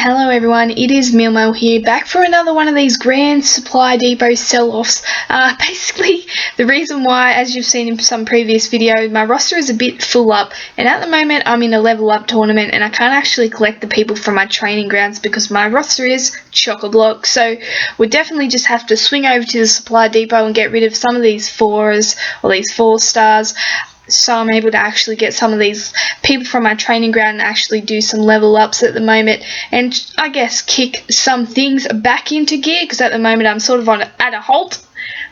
Hello everyone, it is Milmo here, back for another one of these Grand Supply Depot sell-offs. Basically, the reason why, as you've seen in some previous videos, my roster is a bit full up, and at the moment I'm in a level up tournament and I can't actually collect the people from my training grounds because my roster is chock-a-block. So we definitely just have to swing over to the Supply Depot and get rid of some of these 4s or these 4 stars. So I'm able to actually get some of these people from my training ground and actually do some level ups at the moment, and I guess kick some things back into gear, because at the moment I'm sort of at a halt,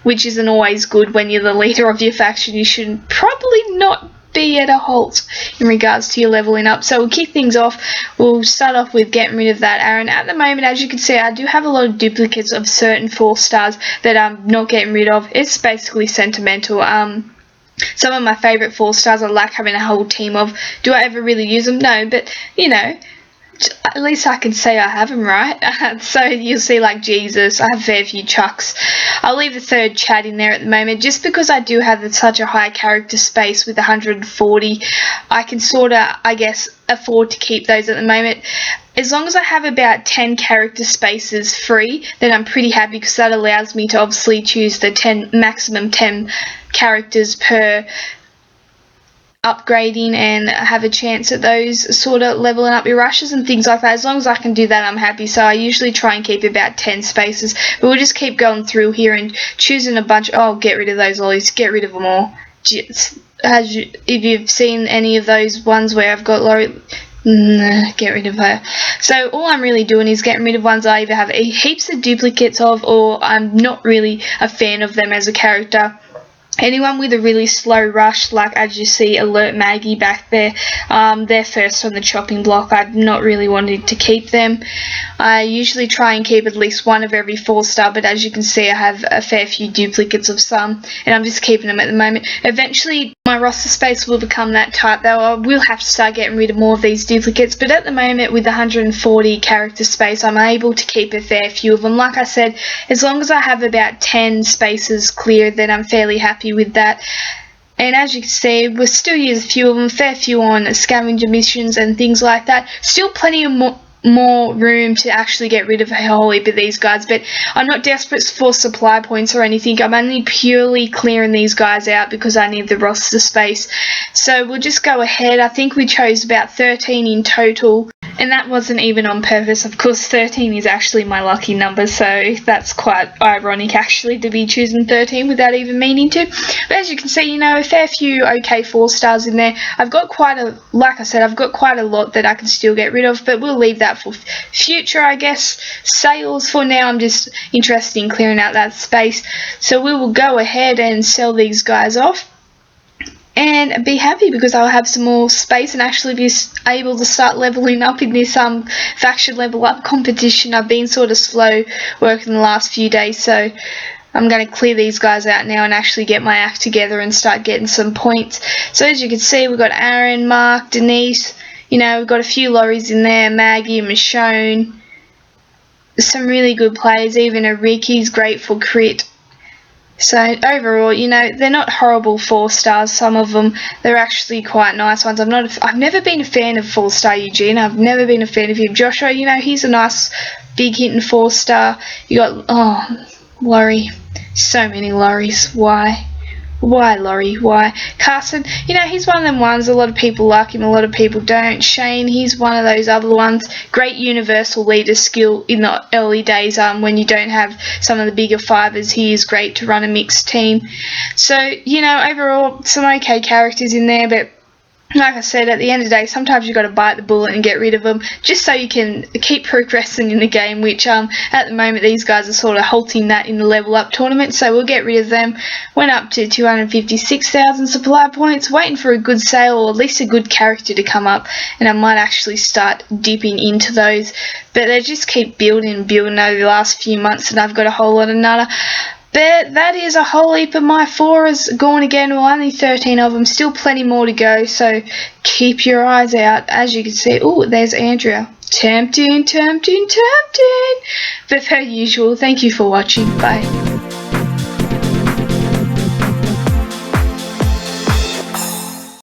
which isn't always good when you're the leader of your faction. You should probably not be at a halt in regards to your leveling up. So we'll kick things off. We'll start off with getting rid of that Aaron. At the moment, as you can see, I do have a lot of duplicates of certain 4 stars that I'm not getting rid of. It's basically sentimental. Some of my favourite 4 stars I like having a whole team of. Do I ever really use them? No, but you know, at least I can say I have them, right? So you'll see, like Jesus, I have a fair few Chucks. I'll leave the 3rd Chad in there at the moment just because I do have such a high character space with 140. I can sort of, I guess, afford to keep those at the moment. As long as I have about 10 character spaces free, then I'm pretty happy, because that allows me to obviously choose the maximum 10 characters per upgrading and have a chance at those sort of leveling up your rushes and things like that. As long as I can do that, I'm happy. So I usually try and keep about 10 spaces, but we'll just keep going through here and choosing a bunch. Oh, get rid of those lollies, get rid of them all. If you've seen any of those ones where I've got lorry, get rid of her. So all I'm really doing is getting rid of ones I either have heaps of duplicates of, or I'm not really a fan of them as a character. Anyone with a really slow rush, like as you see Alert Maggie back there, they're first on the chopping block. I'm not really wanting to keep them. I usually try and keep at least one of every 4 star, but as you can see I have a fair few duplicates of some, and I'm just keeping them at the moment. Eventually my roster space will become that tight though. I will have to start getting rid of more of these duplicates, but at the moment with 140 character space I'm able to keep a fair few of them. Like I said, as long as I have about 10 spaces clear, then I'm fairly happy with that. And as you can see, we'll still use a few of them, fair few on scavenger missions and things like that. Still plenty of more room to actually get rid of a whole heap of these guys, but I'm not desperate for supply points or anything. I'm only purely clearing these guys out because I need the roster space. So we'll just go ahead. I think we chose about 13 in total, and that wasn't even on purpose. Of course, 13 is actually my lucky number, so that's quite ironic actually to be choosing 13 without even meaning to. But as you can see, you know, a fair few okay 4 stars in there. I've got quite a, like I said, I've got quite a lot that I can still get rid of, but we'll leave that for future, I guess, sales. For now I'm just interested in clearing out that space, so we will go ahead and sell these guys off and be happy because I'll have some more space and actually be able to start leveling up in this faction level up competition. I've been sort of slow working the last few days, so I'm going to clear these guys out now and actually get my act together and start getting some points. So as you can see, we've got Aaron, Mark, Denise, you know, we've got a few lorries in there, Maggie, Michonne, some really good players, even a Ricky's great for crit. So overall, you know, they're not horrible 4 stars. Some of them, they're actually quite nice ones. I've never been a fan of 4-star Eugene. I've never been a fan of him. Joshua, you know, he's a nice big hitting 4-star. You got, oh, Laurie. So many lorries. Why? Why, Laurie? Why? Carson, you know, he's one of them ones, a lot of people like him, a lot of people don't. Shane, he's one of those other ones. Great universal leader skill in the early days when you don't have some of the bigger fibers. He is great to run a mixed team. So, you know, overall, some okay characters in there, but like I said, at the end of the day, sometimes you've got to bite the bullet and get rid of them just so you can keep progressing in the game, which at the moment these guys are sort of halting that in the level up tournament, so we'll get rid of them. Went up to 256,000 supply points, waiting for a good sale or at least a good character to come up, and I might actually start dipping into those, but they just keep building and building over the last few months, and I've got a whole lot of nada. But that is a whole heap of my 4s gone again. Well, only 13 of them, still plenty more to go, so keep your eyes out. As you can see, oh, there's Andrea. Tempting, tempting, tempting. But per usual, thank you for watching. Bye.